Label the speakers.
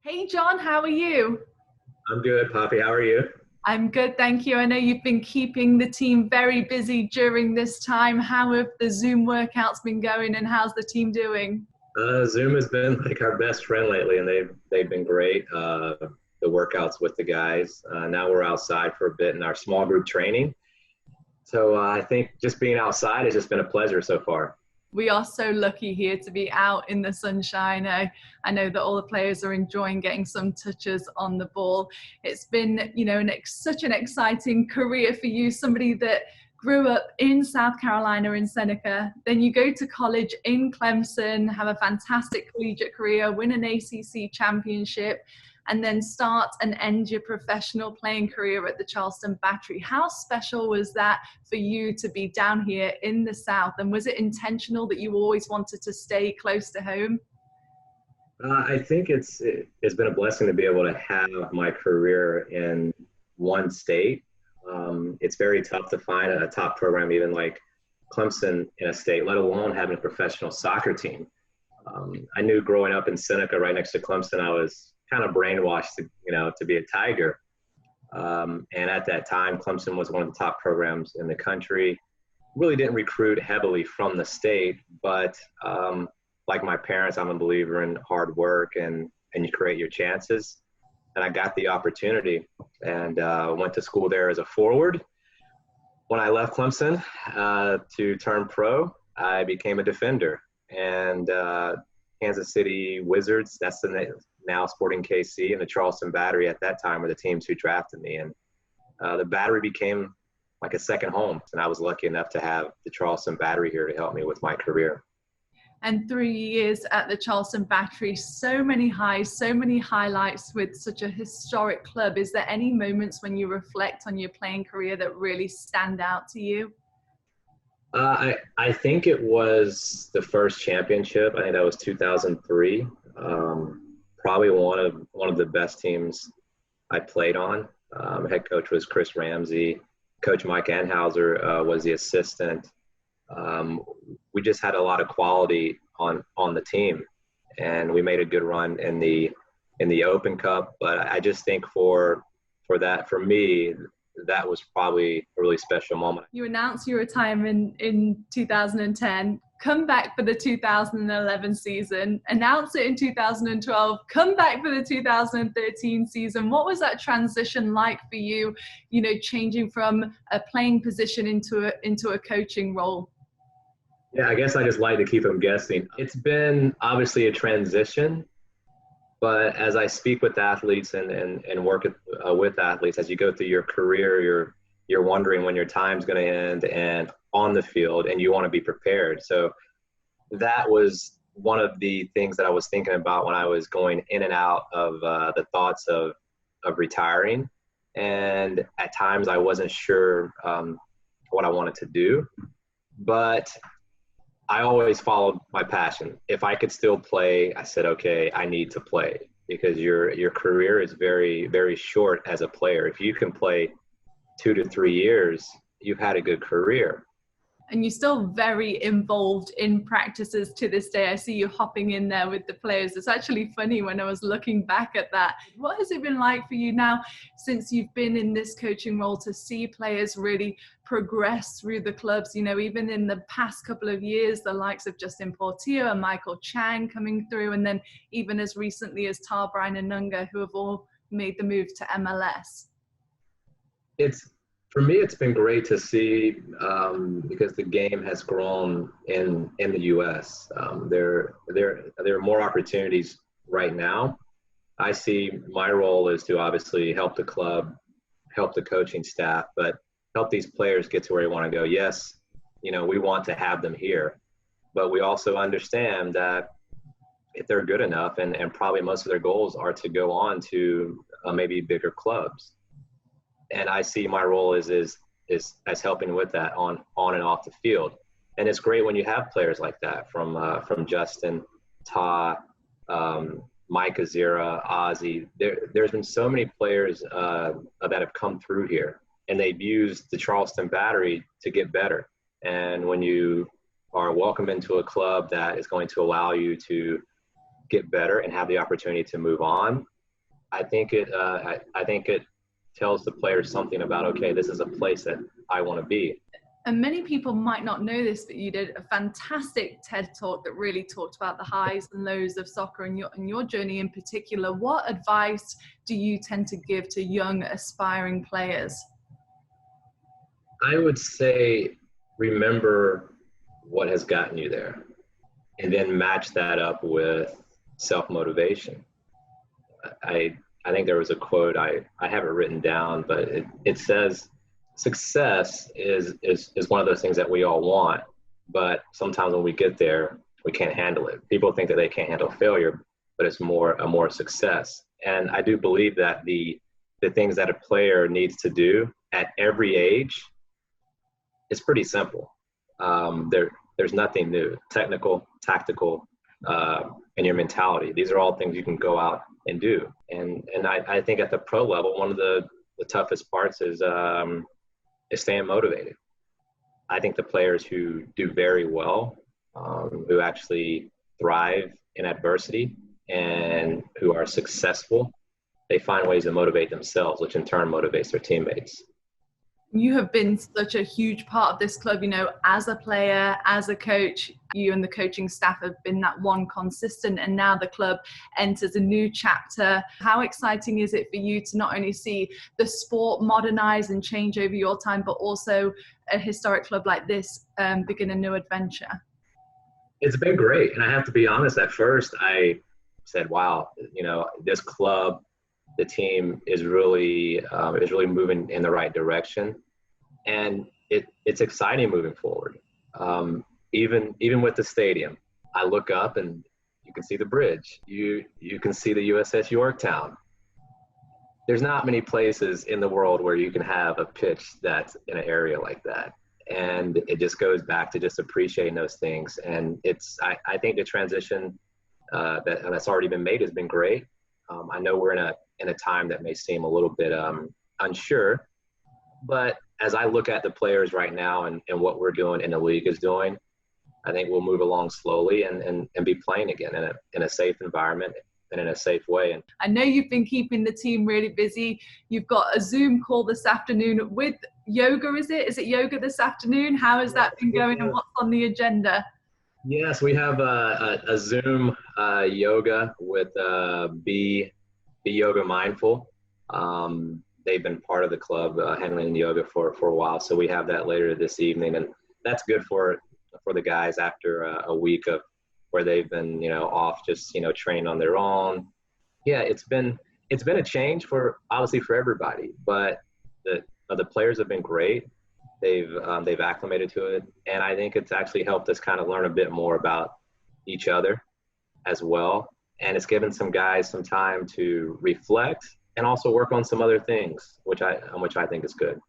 Speaker 1: Hey John, how are you?
Speaker 2: I'm good, Poppy. How are you?
Speaker 1: I'm good, thank you. I know you've been keeping the team very busy during this time. How have the Zoom workouts been going and how's the team doing?
Speaker 2: Zoom has been like our best friend lately, and they've been great. The workouts with the guys. Now we're outside for a bit in our small group training. So I think just being outside has just been a pleasure so far.
Speaker 1: We are so lucky here to be out in the sunshine. I know that all the players are enjoying getting some touches on the ball. It's been, such an exciting career for you, somebody that grew up in South Carolina in Seneca. Then you go to college in Clemson, have a fantastic collegiate career, win an ACC championship, and then start and end your professional playing career at the Charleston Battery. How special was that for you to be down here in the South? And was it intentional that you always wanted to stay close to home?
Speaker 2: I think it's been a blessing to be able to have my career in one state. It's very tough to find a top program, even like Clemson in a state, let alone having a professional soccer team. I knew growing up in Seneca, right next to Clemson, I was kind of brainwashed to be a Tiger. And at that time, Clemson was one of the top programs in the country. Really didn't recruit heavily from the state, but like my parents, I'm a believer in hard work and you create your chances. And I got the opportunity and went to school there as a forward. When I left Clemson to turn pro, I became a defender. And Kansas City Wizards, that's the now Sporting KC, and the Charleston Battery at that time were the teams who drafted me. And the Battery became like a second home. And I was lucky enough to have the Charleston Battery here to help me with my career.
Speaker 1: And 3 years at the Charleston Battery, so many highs, so many highlights with such a historic club. Is there any moments when you reflect on your playing career that really stand out to you?
Speaker 2: I think it was the first championship. I think that was 2003. Probably one of the best teams I played on. Head coach was Chris Ramsey. Coach Mike Anhauser was the assistant. We just had a lot of quality on the team, and we made a good run in the Open Cup. But I just think for me, that was probably a really special moment.
Speaker 1: You announced your retirement in 2010, come back for the 2011 season, announce it in 2012, come back for the 2013 season. What was that transition like for you, changing from a playing position into a coaching role?
Speaker 2: Yeah, I guess I just like to keep them guessing. It's been obviously a transition, but as I speak with athletes and work with athletes, as you go through your career, you're wondering when your time's going to end and on the field, and you want to be prepared. So that was one of the things that I was thinking about when I was going in and out of the thoughts of retiring. And at times I wasn't sure what I wanted to do, but I always followed my passion. If I could still play, I said, okay, I need to play, because your career is very, very short as a player. If you can play 2 to 3 years, you've had a good career.
Speaker 1: And you're still very involved in practices to this day. I see you hopping in there with the players. It's actually funny when I was looking back at that. What has it been like for you now, since you've been in this coaching role, to see players really progress through the clubs? Even in the past couple of years, the likes of Justin Portillo and Michael Chang coming through, and then even as recently as Tar Brian and Nunga, who have all made the move to MLS.
Speaker 2: It's For me, it's been great to see because the game has grown in the U.S. There are more opportunities right now. I see my role is to obviously help the club, help the coaching staff, but help these players get to where they want to go. Yes, we want to have them here, but we also understand that if they're good enough, and probably most of their goals are to go on to maybe bigger clubs. And I see my role is as helping with that on and off the field. And it's great when you have players like that from Justin, Ta, Mike Azira, Ozzy. There's been so many players that have come through here, and they've used the Charleston Battery to get better. And when you are welcome into a club that is going to allow you to get better and have the opportunity to move on, I think it tells the players something about, okay, this is a place that I want to be.
Speaker 1: And many people might not know this, but you did a fantastic TED talk that really talked about the highs and lows of soccer and your journey in particular. What advice do you tend to give to young aspiring players?
Speaker 2: I would say, remember what has gotten you there, and then match that up with self-motivation. I think there was a quote, I have it written down, but it says, success is one of those things that we all want, but sometimes when we get there, we can't handle it. People think that they can't handle failure, but it's more success. And I do believe that the things that a player needs to do at every age is pretty simple. There's nothing new. Technical, tactical, and your mentality. These are all things you can go out and do. And I think at the pro level, one of the toughest parts is staying motivated. I think the players who do very well, who actually thrive in adversity and who are successful, they find ways to motivate themselves, which in turn motivates their teammates.
Speaker 1: You have been such a huge part of this club, as a player, as a coach. You and the coaching staff have been that one consistent, and now the club enters a new chapter. How exciting is it for you to not only see the sport modernize and change over your time, but also a historic club like this begin a new adventure?
Speaker 2: It's been great. And I have to be honest, at first I said, wow, this club, the team is really moving in the right direction, and it's exciting moving forward. Even with the stadium, I look up and you can see the bridge. You can see the USS Yorktown. There's not many places in the world where you can have a pitch that's in an area like that, and it just goes back to just appreciating those things. And I think the transition that's already been made has been great. I know we're in a time that may seem a little bit unsure, but as I look at the players right now and what we're doing and the league is doing, I think we'll move along slowly and be playing again in a safe environment and in a safe way. And
Speaker 1: I know you've been keeping the team really busy. You've got a Zoom call this afternoon with yoga, is it? Is it yoga this afternoon? How has that been going, and what's on the agenda?
Speaker 2: Yes, we have a Zoom yoga with Be Yoga Mindful. They've been part of the club handling yoga for a while, so we have that later this evening, and that's good for the guys after a week of where they've been off just training on their own. Yeah, it's been a change for everybody, but the players have been great. They've acclimated to it, and I think it's actually helped us kind of learn a bit more about each other as well. And it's given some guys some time to reflect and also work on some other things, which I think is good.